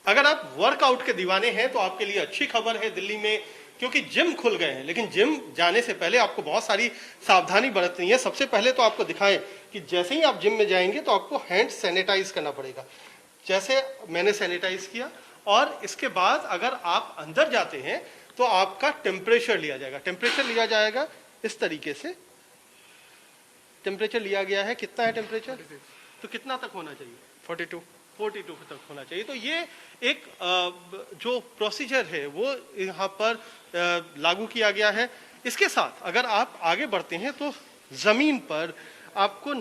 अगर आप वर्कआउट के दीवाने हैं तो आपके लिए अच्छी खबर है दिल्ली में, क्योंकि जिम खुल गए हैं। लेकिन जिम जाने से पहले आपको बहुत सारी सावधानी बरतनी है। सबसे पहले तो आपको दिखाएं कि जैसे ही आप जिम में जाएंगे तो आपको हैंड सैनिटाइज करना पड़ेगा, जैसे मैंने सैनिटाइज किया। और इसके बाद अगर आप अंदर जाते हैं तो आपका टेम्परेचर लिया जाएगा। टेम्परेचर लिया जाएगा इस तरीके से, टेम्परेचर लिया गया है। कितना है टेम्परेचर? तो कितना तक होना चाहिए? 42 तक होना चाहिए। तो ये एक जो प्रोसीजर है वो यहाँ पर लागू किया गया है। इसके साथ अगर आप आगे बढ़ते हैं तो जमीन पर आपको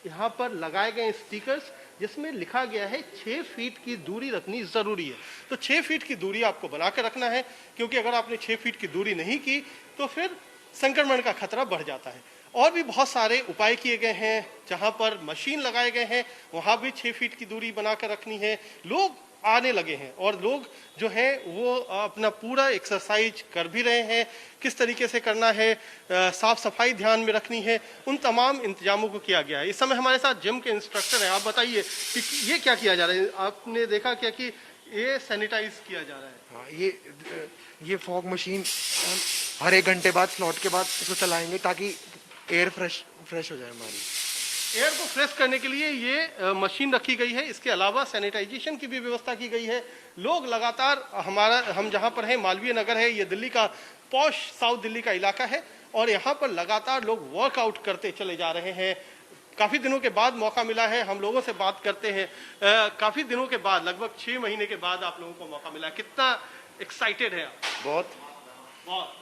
यहाँ पर लगाए गए स्टिकर्स जिसमें लिखा गया है 6 फीट की दूरी रखनी जरूरी है। तो 6 फीट की दूरी आपको बना के रखना है, क्योंकि अगर आपने 6 फीट की दूरी नहीं की तो फिर संक्रमण का खतरा बढ़ जाता है। और भी बहुत सारे उपाय किए गए हैं, जहां पर मशीन लगाए गए हैं वहां भी 6 फीट की दूरी बनाकर रखनी है। लोग आने लगे हैं और लोग जो हैं वो अपना पूरा एक्सरसाइज कर भी रहे हैं। किस तरीके से करना है, साफ सफाई ध्यान में रखनी है, उन तमाम इंतजामों को किया गया है। इस समय हमारे साथ जिम के इंस्ट्रक्टर हैं। आप बताइए कि ये क्या किया जा रहा है? आपने देखा क्या कि ये सैनिटाइज किया जा रहा है? हाँ, ये फॉग मशीन हर 1 घंटे बाद स्लॉट के बाद इसको चलाएंगे ताकि एयर फ्रेश हो जाए। हमारी एयर को फ्रेश करने के लिए ये मशीन रखी गई है। इसके अलावा सैनिटाइजेशन की भी व्यवस्था की गई है। लोग लगातार हम जहां पर हैं मालवीय नगर है, ये दिल्ली का पॉश साउथ दिल्ली का इलाका है, और यहाँ पर लगातार लोग वर्कआउट करते चले जा रहे हैं। काफी दिनों के बाद मौका मिला है, हम लोगों से बात करते हैं। काफी दिनों के बाद, लगभग 6 महीने के बाद आप लोगों को मौका मिला। कितना एक्साइटेड है आप? बहुत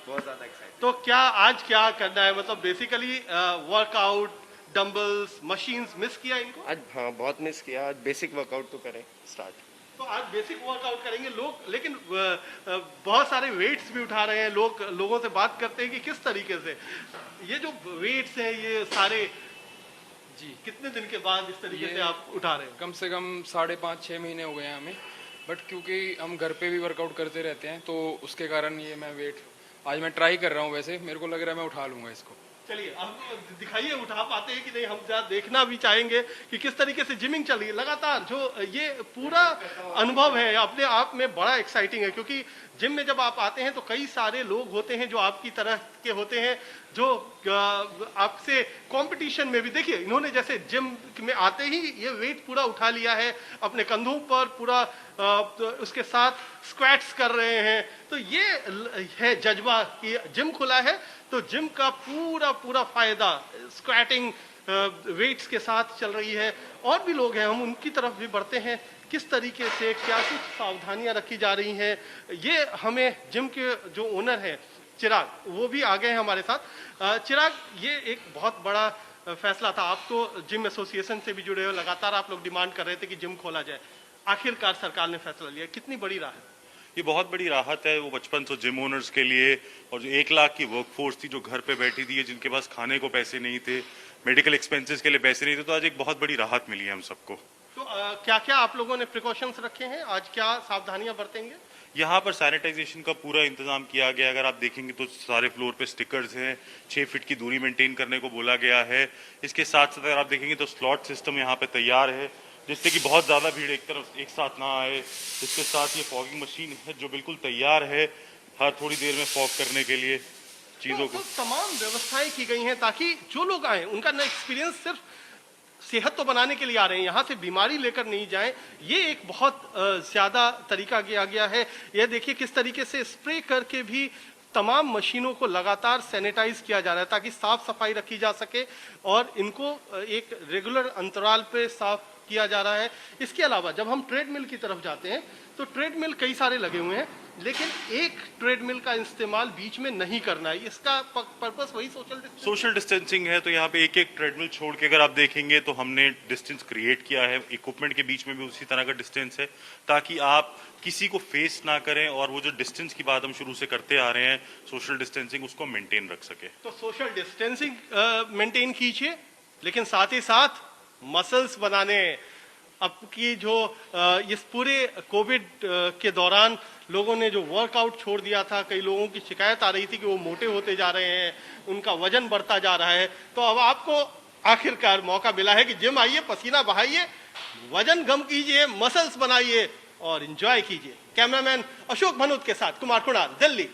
ज्यादा एक्साइटेड। तो क्या आज क्या करना है? मतलब basically workout, dumbbells, machines miss किया इनको? आज हाँ बहुत मिस किया। आज बेसिक वर्कआउट तो करें स्टार्ट। तो आज बेसिक वर्कआउट करेंगे लोग, लेकिन बहुत सारे वेट्स भी उठा रहे हैं। लोगों से बात करते हैं कि किस तरीके से ये जो वेट्स हैं ये सारे जी कितने दिन के बाद इस तरीके से आप उठा रहे हैं? कम से कम 5.5-6 महीने हो गए हैं हमें, बट क्योंकि हम घर पे भी वर्कआउट करते रहते हैं तो उसके कारण ये मैं वेट आज मैं ट्राई कर रहा हूँ। वैसे मेरे को लग रहा है मैं उठा लूँगा इसको। चलिए आप दिखाइए उठा पाते हैं कि नहीं। हम जरा देखना भी चाहेंगे कि किस तरीके से जिमिंग चल रही है लगातार। जो ये पूरा अनुभव है अपने आप में बड़ा एक्साइटिंग है, क्योंकि जिम में जब आप आते हैं तो कई सारे लोग होते हैं जो आपकी तरह के होते हैं, जो आपसे कंपटीशन में भी। देखिए इन्होंने जैसे जिम में आते ही ये वेट पूरा उठा लिया है अपने कंधों पर, पूरा उसके साथ स्क्वाट्स कर रहे हैं। तो ये है जज्बा कि जिम खुला है तो जिम का पूरा फायदा स्क्वाटिंग वेट्स के साथ चल रही है। और भी लोग हैं, हम उनकी तरफ भी बढ़ते हैं। किस तरीके से क्या कुछ सावधानियां रखी जा रही हैं, ये हमें जिम के जो ओनर हैं चिराग, वो भी आ गए हैं हमारे साथ। चिराग, ये एक बहुत बड़ा फैसला था। आप तो जिम एसोसिएशन से भी जुड़े हो, लगातार आप लोग डिमांड कर रहे थे कि जिम खोला जाए। आखिरकार सरकार ने फैसला लिया, कितनी बड़ी राहत? ये बहुत बड़ी राहत है वो 5500 जिम ओनर्स के लिए, और जो 1 लाख की वर्कफोर्स थी जो घर पे बैठी थी, जिनके पास खाने को पैसे नहीं थे, मेडिकल एक्सपेंसेस के लिए पैसे नहीं थे। तो आज एक बहुत बड़ी राहत मिली है हम सबको। तो क्या क्या आप लोगों ने प्रिकॉशंस रखे हैं? आज क्या सावधानियां बरतेंगे? यहाँ पर सैनिटाइजेशन का पूरा इंतजाम किया गया। अगर आप देखेंगे तो सारे फ्लोर पे स्टिकर्स हैं, 6 फीट की दूरी मेंटेन करने को बोला गया है। इसके साथ साथ अगर आप देखेंगे तो स्लॉट सिस्टम यहाँ पे तैयार है, जिससे कि बहुत ज़्यादा भीड़ एक तरफ एक साथ ना आए। इसके साथ ये फॉगिंग मशीन है जो बिल्कुल तैयार है हर थोड़ी देर में फॉग करने के लिए चीज़ों को। तमाम व्यवस्थाएं की गई हैं ताकि जो लोग आए उनका ना एक्सपीरियंस सिर्फ सेहत तो बनाने के लिए आ रहे हैं, यहाँ से बीमारी लेकर नहीं जाएं। ये एक बहुत ज्यादा तरीका किया गया है। ये देखिए किस तरीके से स्प्रे करके भी तमाम मशीनों को लगातार सैनिटाइज किया जा रहा है ताकि साफ सफाई रखी जा सके और इनको एक रेगुलर अंतराल पे साफ किया जा रहा है। इसके अलावा जब हम ट्रेडमिल की तरफ जाते हैं तो ट्रेडमिल कई सारे लगे हुए हैं, लेकिन एक ट्रेडमिल का इस्तेमाल बीच में नहीं करना है। इसका पर्पस वही सोशल डिस्टेंसिंग है। तो यहाँ पे एक ट्रेडमिल छोड़ के अगर आप देखेंगे तो हमने डिस्टेंस क्रिएट किया है। इक्विपमेंट के बीच में भी उसी तरह का डिस्टेंस है ताकि आप किसी को फेस ना करें, और वो जो डिस्टेंस की बात हम शुरू से करते आ रहे हैं सोशल डिस्टेंसिंग, उसको मेंटेन रख सके। तो सोशल डिस्टेंसिंग मेंटेन कीजिए, लेकिन साथ ही साथ मसल्स बनाने। अब की जो इस पूरे कोविड के दौरान लोगों ने जो वर्कआउट छोड़ दिया था, कई लोगों की शिकायत आ रही थी कि वो मोटे होते जा रहे हैं, उनका वजन बढ़ता जा रहा है। तो अब आपको आखिरकार मौका मिला है कि जिम आइए, पसीना बहाइए, वजन कम कीजिए, मसल्स बनाइए और एंजॉय कीजिए। कैमरामैन अशोक भनोत के साथ कुमार कुणाल, दिल्ली।